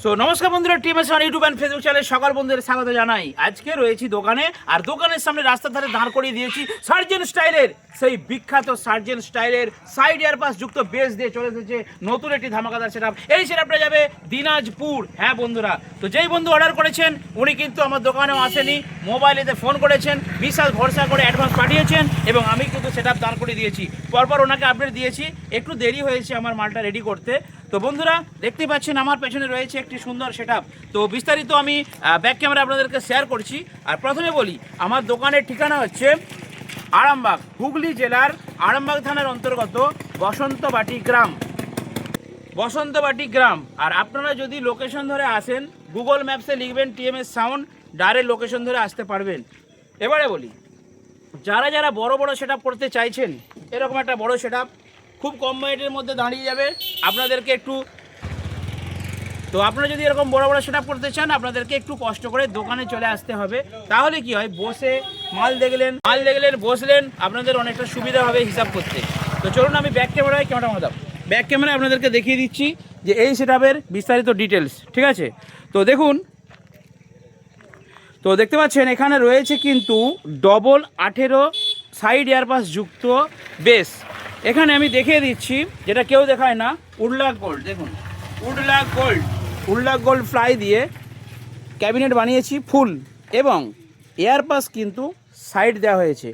So নমস্কার বন্ধুরা, TMS one YouTube and Facebook চ্যানেলে সকল বন্ধুদের স্বাগত জানাই। আজকে রয়েছি দোকানে, আর দোকানের সামনে রাস্তার ধারে দাঁড় করিয়ে দিয়েছি সার্জেন্ট স্টাইলের, সেই বিখ্যাত সার্জেন্ট স্টাইলের সাইড এয়ারপাস যুক্ত বেস দিয়ে চলে এসেছে নতুন একটি ধামাকাদার সেটআপ। এই সেটআপটা যাবে দিনাজপুর। হ্যাঁ বন্ধুরা, তো যেই বন্ধু অর্ডার করেছেন উনি কিন্তু আমার দোকানেও আসেনি, মোবাইলেতে ফোন করেছেন, বিশাল ভরসা করে অ্যাডভান্স পাঠিয়েছেন এবং আমি কিন্তু সেটআপ দাঁড় করিয়ে দিয়েছি। পরপর ওনাকে আপডেট দিয়েছি, একটু দেরি হয়েছে আমার মালটা রেডি করতে। তো বন্ধুরা দেখতে পাচ্ছেন আমার পেছনে রয়েছে একটি সুন্দর সেটআপ। তো বিস্তারিত আমি ব্যাক ক্যামেরা আপনাদেরকে শেয়ার করছি। আর প্রথমে বলি, আমার দোকানের ঠিকানা হচ্ছে আরামবাগ, হুগলি জেলার আরামবাগ থানার অন্তর্গত বসন্তবাটি গ্রাম। আর আপনারা যদি লোকেশন ধরে আসেন, গুগল ম্যাপসে লিখবেন টিএমএস সাউন্ড, ডাইরেক্ট লোকেশন ধরে আসতে পারবেন। এবারে বলি, যারা বড় বড় সেটআপ করতে চাইছেন, এরকম একটা বড় সেটআপ খুব কম বাজেটের মধ্যে দাঁড়িয়ে যাবে আপনাদেরকে একটু। তো আপনারা যদি এরকম বড় বড় সেটআপ করতে চান, আপনাদেরকে একটু কষ্ট করে দোকানে চলে আসতে হবে। তাহলে কি হয়, বসে মাল দেখলেন বসলেন, আপনাদের অনেকটা সুবিধা হবে হিসাব করতে। তো চলুন আমি ব্যাক ক্যামেরায় ব্যাক ক্যামেরায় আপনাদেরকে দেখিয়ে দিচ্ছি যে এই সেটআপের বিস্তারিত ডিটেলস। ঠিক আছে, তো দেখুন, তো দেখতে পাচ্ছেন এখানে রয়েছে কিন্তু ডবল 18 সাইড এয়ারপাস যুক্ত বেস। এখানে আমি দেখিয়ে দিচ্ছি, যেটা কেউ দেখায় না, উডলাক গোল্ড। দেখুন, উডলাক গোল্ড ফ্লাই দিয়ে ক্যাবিনেট বানিয়েছি ফুল, এবং এয়ারপাস কিন্তু সাইড দেওয়া হয়েছে।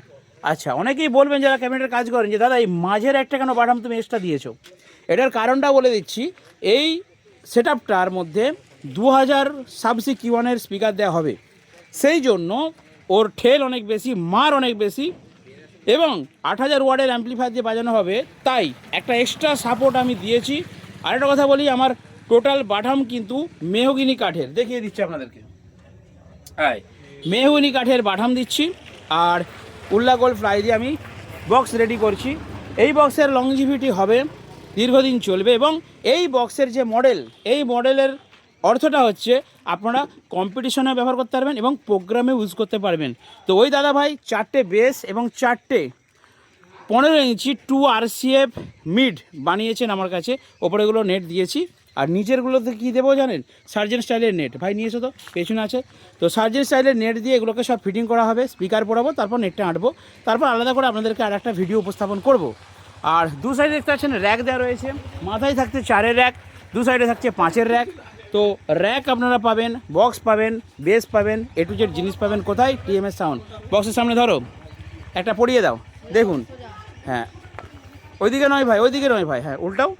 আচ্ছা, অনেকেই বলবেন যারা ক্যাবিনেটের কাজ করেন যে দাদা এই মাঝের একটা কেন বাটাম তুমি এক্সট্রা দিয়েছো। এটার কারণটা বলে দিচ্ছি, এই সেটআপটার মধ্যে 2000 সাবসি Q1-এর স্পিকার দেওয়া হবে, সেই জন্য ওর ঠেল অনেক বেশি, মার অনেক বেশি, এবং 8000 ওয়াটের অ্যাম্পলিফায়ার দিয়ে বাজানো হবে, তাই একটা এক্সট্রা সাপোর্ট আমি দিয়েছি। আরেকটা কথা বলি, আমার টোটাল বাটাম কিন্তু মেহগিনি কাঠের, দেখিয়ে দিচ্ছি আপনাদেরকে। হ্যাঁ, মেহগিনি কাঠের বাটাম দিচ্ছি, আর উডলাক গোল্ড ফ্লাই দিয়ে আমি বক্স রেডি করছি। এই বক্সের লংজিভিটি হবে, দীর্ঘদিন চলবে, এবং এই বক্সের যে মডেল, এই মডেলের অর্থটা হচ্ছে আপনারা কম্পিটিশনে ব্যবহার করতে পারবেন এবং প্রোগ্রামে ইউজ করতে পারবেন। তো ওই দাদা ভাই 4টে বেস এবং 4টে 15 ইঞ্চি 2 RCF মিড বানিয়েছেন আমার কাছে। ওপরেগুলো নেট দিয়েছি, আর নিচেরগুলোতে কী দেবো জানেন, সার্জেন্ট স্টাইলের নেট। ভাই নিয়েছো তো, পেছনে আছে। তো সার্জেন্ট স্টাইলের নেট দিয়ে এগুলোকে সব ফিটিং করা হবে, স্পিকার পড়াবো, তারপর নেটটা আঁটবো, তারপর আলাদা করে আপনাদেরকে আর একটা ভিডিও উপস্থাপন করব। আর দু সাইডে দেখতে পাচ্ছেন র্যাক দেওয়া রয়েছে, মাথায় থাকছে 4-এর র্যাক, দু সাইডে থাকছে 5-এর র্যাক। তো র্যাক আপনারা পাবেন, বক্স পাবেন, বেস পাবেন, A to Z জিনিস পাবেন। কোথায়? TMS sound. বক্সের সামনে ধরো, একটা পড়িয়ে দাও, দেখুন। হ্যাঁ, ওইদিকে নয় ভাই, হ্যাঁ উল্টাও।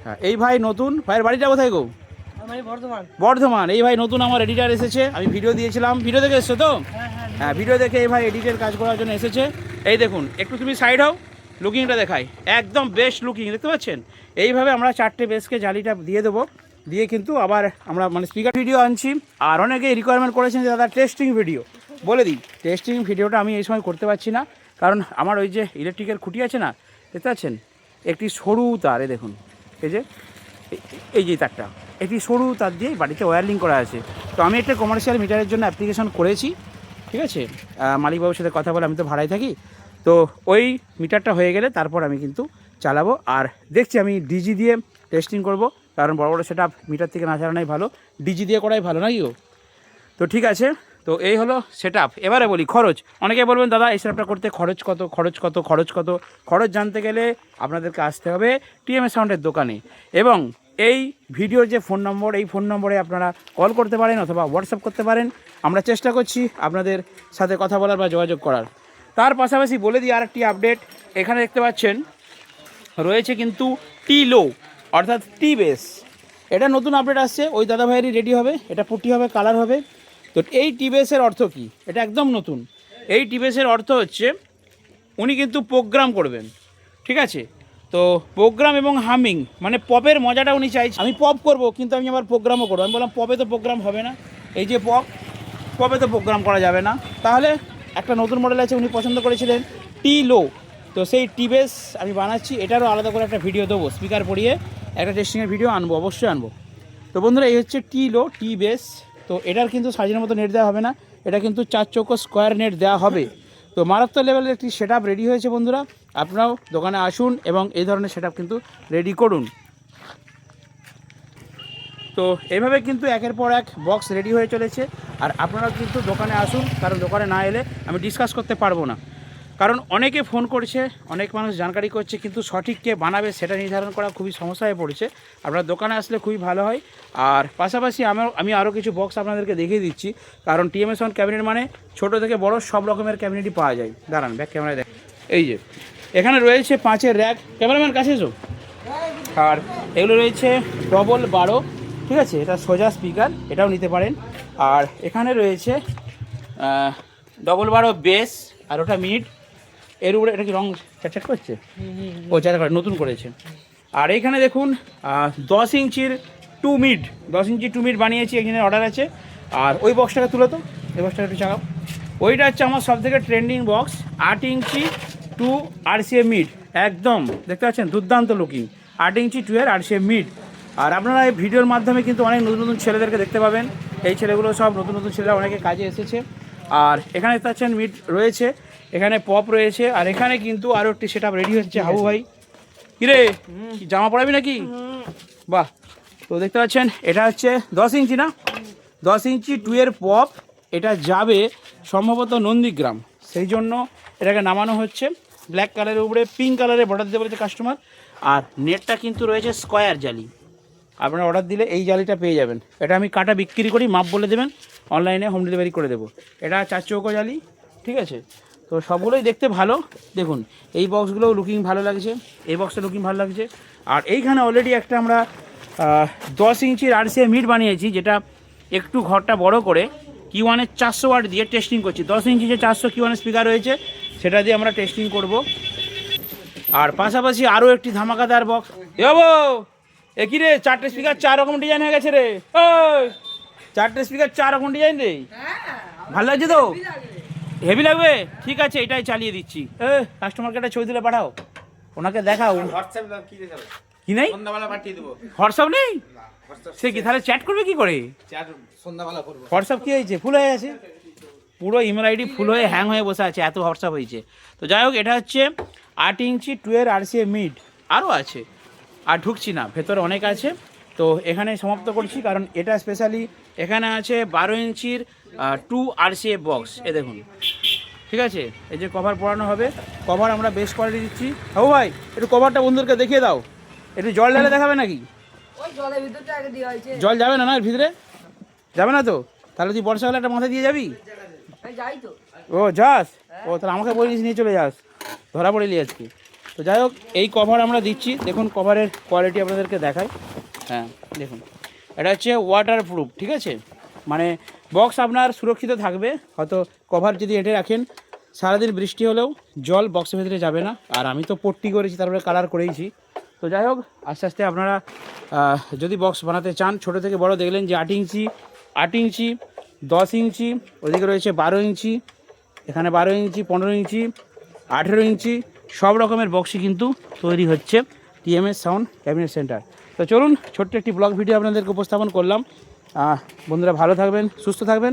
হ্যাঁ, এই ভাই নতুন, ভাইয়ের বাড়িটা কোথায় গো? বর্ধমান। এই ভাই নতুন আমার এডিটার এসেছে, আমি ভিডিও দিয়েছিলাম, ভিডিও দেখে এসছো তো? হ্যাঁ, ভিডিও দেখে এই ভাই এডিটের কাজ করার জন্য এসেছে। এই দেখুন, একটু তুমি সাইড হও, লুকিংটা দেখাই, একদম বেস্ট লুকিং, দেখতে পাচ্ছেন? এইভাবে আমরা 4টে বেসকে জালিটা দিয়ে দেবো, দিয়ে কিন্তু আবার আমরা স্পিকার ভিডিও আনছি। আর অনেকেই রিকোয়ারমেন্ট করেছেন যে দাদা টেস্টিং ভিডিও। বলে দিই, টেস্টিং ভিডিওটা আমি এই সময় করতে পারছি না, কারণ আমার ওই যে ইলেকট্রিকের খুঁটি আছে না, দেখতে পাচ্ছেন, একটি সরু তার, দেখুন এই যে তারটা, একটি সরু তার দিয়ে বাড়িতে ওয়্যারিং করা আছে। তো আমি একটা কমার্শিয়াল মিটারের জন্য অ্যাপ্লিকেশন করেছি, ঠিক আছে, মালিকবাবুর সাথে কথা বলে, আমি তো ভাড়ায় থাকি। তো ওই মিটারটা হয়ে গেলে তারপর আমি কিন্তু চালাবো। আর দেখছি আমি ডিজি দিয়ে টেস্টিং করব, কারণ বড় বড় সেটআপ মিটার থেকে না চালানোই ভালো, ডিজি দিয়ে করাই ভালো, নাকি? তো ঠিক আছে, তো এই হলো সেটআপ। এবারে বলি খরচ। অনেকে বলবেন দাদা এই সেটআপটা করতে খরচ কত। খরচ জানতে গেলে আপনাদেরকে আসতে হবে টিএমএস সাউন্ডের দোকানে, এবং এই ভিডিওর যে ফোন নম্বর, এই ফোন নম্বরে আপনারা কল করতে পারেন অথবা হোয়াটসঅ্যাপ করতে পারেন। আমরা চেষ্টা করছি আপনাদের সাথে কথা বলার বা যোগাযোগ করার। তার পাশাপাশি বলে দিই আরেকটি আপডেট, এখানে দেখতে পাচ্ছেন রয়েছে কিন্তু টি লো, অর্থাৎ টি বেস। এটা নতুন আপডেট আসছে, ওই দাদা ভাইয়েরই রেডি হবে, এটা পুটি হবে, কালার হবে। তো এই টি বেসের অর্থ কি? এটা একদম নতুন। এই টি বেসের অর্থ হচ্ছে উনি কিন্তু প্রোগ্রাম করবেন, ঠিক আছে? তো প্রোগ্রাম এবং হামিং, পপের মজাটা উনি চাইছে। আমি পপ করব, কিন্তু আমি আবার প্রোগ্রামও করবো। আমি বললাম পপে তো প্রোগ্রাম হবে না, এই যে পপে তো প্রোগ্রাম করা যাবে না, তাহলে একটা নতুন মডেল আছে, উনি পছন্দ করেছিলেন টি লো। তো সেই টি বেস আমি বানাচ্ছি, এটারও আলাদা করে একটা ভিডিও দেবো, স্পিকার পরিয়ে একটা টেস্টিংয়ের ভিডিও আনবো, অবশ্যই আনবো। তো বন্ধুরা, এই হচ্ছে টি লো, টি বেস। তো এটার কিন্তু সাজানোর মতো নেট দেওয়া হবে না, এটা কিন্তু 4 চৌকো স্কোয়ার নেট দেওয়া হবে। তো মারাত্মক লেভেলের একটি সেটআপ রেডি হয়েছে বন্ধুরা, আপনারাও দোকানে আসুন এবং এই ধরনের সেটআপ কিন্তু রেডি করুন। তো এইভাবে কিন্তু একের পর এক বক্স রেডি হয়ে চলেছে। আর আপনারা কিন্তু দোকানে আসুন, কারণ দোকানে না এলে আমি ডিসকাস করতে পারবো না। কারণ অনেকে ফোন করছে, অনেক মানুষ জানকারি করছে, কিন্তু সঠিক কে বানাবে সেটা নির্ধারণ করা খুবই সমস্যা হয়ে পড়েছে। আপনারা দোকানে আসলে খুবই ভালো হয়। আর পাশাপাশি আমি আরও কিছু বক্স আপনাদেরকে দেখিয়ে দিচ্ছি, কারণ টিএমএস সাউন্ড ক্যাবিনেট মানে ছোটো থেকে বড় সব রকমের ক্যাবিনেটই পাওয়া যায়। দাঁড়ান, ব্যাক ক্যামেরায় দেখ। এই যে এখানে রয়েছে 5-এর র্যাক, ক্যামেরাম্যান কাছে এসো। আর এগুলো রয়েছে ডবল 12, ঠিক আছে, এটা সোজা স্পিকার, এটাও নিতে পারেন। আর এখানে রয়েছে ডবল 12 বেস, আর ওটা মিড। এর উপরে এটা কি রং চাট করছে? ও চাট করে নতুন করেছে। আর এইখানে দেখুন 10 ইঞ্চির 2 মিড, 10 ইঞ্চি 2 মিড বানিয়েছি, একজনের অর্ডার আছে। আর ওই বক্সটাকে তুলো তো, এই বক্সটাকে একটু চালাও। ওইটা হচ্ছে আমার সবথেকে ট্রেন্ডিং বক্স, 8 ইঞ্চি 2 RCA মিড, একদম দেখতে পাচ্ছেন দুর্দান্ত লুকিং, 8 ইঞ্চি 2 এর RCA মিড। আর আপনারা এই ভিডিওর মাধ্যমে কিন্তু অনেক নতুন নতুন ছেলেদেরকে দেখতে পাবেন। এই ছেলেগুলো সব নতুন নতুন ছেলেরা, অনেকে কাজে এসেছে। আর এখানে দেখতে পাচ্ছেন মিড রয়েছে, এখানে পপ রয়েছে। আর এখানে কিন্তু আরও একটি সেট আপ রেডি হচ্ছে। হাবু ভাই কিরে, জামা পরাবি নাকি? বাহ। তো দেখতে পাচ্ছেন এটা হচ্ছে 10 ইঞ্চি না, 10 ইঞ্চি 2 এর পপ। এটা যাবে সম্ভবত নন্দীগ্রাম, সেই জন্য এটাকে নামানো হচ্ছে। ব্ল্যাক কালারের উপরে পিঙ্ক কালারের বর্ডার দিতে বলেছে কাস্টমার। আর নেটটা কিন্তু রয়েছে স্কোয়ার জালি, আপনারা অর্ডার দিলে এই জালিটা পেয়ে যাবেন। এটা আমি কাটা বিক্রি করি, মাপ বলে দেবেন, অনলাইনে হোম ডেলিভারি করে দেবো। এটা 4 চৌকো জালি, ঠিক আছে। তো সবগুলোই দেখতে ভালো। দেখুন এই বক্সগুলোও লুকিং ভালো লাগছে, এই বক্সটা লুকিং ভালো লাগছে। আর এইখানে অলরেডি একটা আমরা 10 ইঞ্চির RCA মিড বানিয়েছি, যেটা একটু ঘরটা বড় করে Q1-এর 400 ওয়াট দিয়ে টেস্টিং করছি। 10 ইঞ্চি যে 400 Q1 স্পিকার রয়েছে সেটা দিয়ে আমরা টেস্টিং করব। আর পাশাপাশি আরও একটি ধামাকাদার বক্স। একই রে, 4টে স্পিকার 4 রকম ডিজাইন হয়ে গেছে রে। ওই 4টে স্পিকার 4 রকম ডিজাইন রে, ভালো লাগছে তো? হেভি লাগবে, ঠিক আছে, এটাই চালিয়ে দিচ্ছি। কাস্টমারকে একটা ছবি তুলে পাঠাও, ওনাকে দেখাও। কি নেই? হোয়াটসঅ্যাপ নেই? সে কি তাহলে চ্যাট করবে কি করে? হোয়াটসঅ্যাপ কি হয়েছে, ফুল হয়ে গেছে পুরো, ইমেল আইডি ফুল হয়ে হ্যাং হয়ে বসে আছে, এত হোয়াটসঅ্যাপ হয়েছে। তো যাই হোক, এটা হচ্ছে 8 ইঞ্চি 2 এর RCA মিড, আরও আছে, আর ঢুকছি না, ভেতরে অনেক আছে। তো এখানে সমাপ্ত করছি, কারণ এটা স্পেশালি এখানে আছে 12 ইঞ্চির 2 RCA বক্স। এ দেখুন, ঠিক আছে, এই যে কভার পরানো হবে, কভার আমরা বেস্ট কোয়ালিটি দিচ্ছি। হ্যাঁ ভাই, একটু কভারটা বন্ধুদেরকে দেখিয়ে দাও। একটু জল ঢালে দেখাবে নাকি? জল যাবে না, না এর ভিতরে যাবে না তো? তাহলে তুই বর্ষাকালে একটা মাথায় দিয়ে যাবি? ও যাস, ও তাহলে আমাকে বলিস নিয়ে চলে যাস, ধরা পড়েলি আজকে। তো যাই হোক, এই কভার আমরা দিচ্ছি। দেখুন কভারের কোয়ালিটি আপনাদেরকে দেখাই। হ্যাঁ দেখুন, এটা হচ্ছে ওয়াটার প্রুফ, ঠিক আছে, মানে বক্স আপনার সুরক্ষিত থাকবে। হয়তো কভার যদি এঁটে রাখেন, সারাদিন বৃষ্টি হলেও জল বক্সের ভেতরে যাবে না। আর আমি তো পট্টি করেছি, তারপরে কালার করেইছি। তো যাই হোক, আস্তে আস্তে আপনারা যদি বক্স বানাতে চান, ছোটো থেকে বড়, দেখলেন যে 8 ইঞ্চি 10 ইঞ্চি, ওইদিকে রয়েছে 12 ইঞ্চি, এখানে 12 ইঞ্চি 15 ইঞ্চি 18 ইঞ্চি, সব রকমের বক্সই কিন্তু তৈরি হচ্ছে টিএমএস সাউন্ড ক্যাবিনেট সেন্টার। তো চলুন, ছোট্ট একটি ব্লগ ভিডিও আপনাদেরকে উপস্থাপন করলাম। বন্ধুরা ভালো থাকবেন, সুস্থ থাকবেন।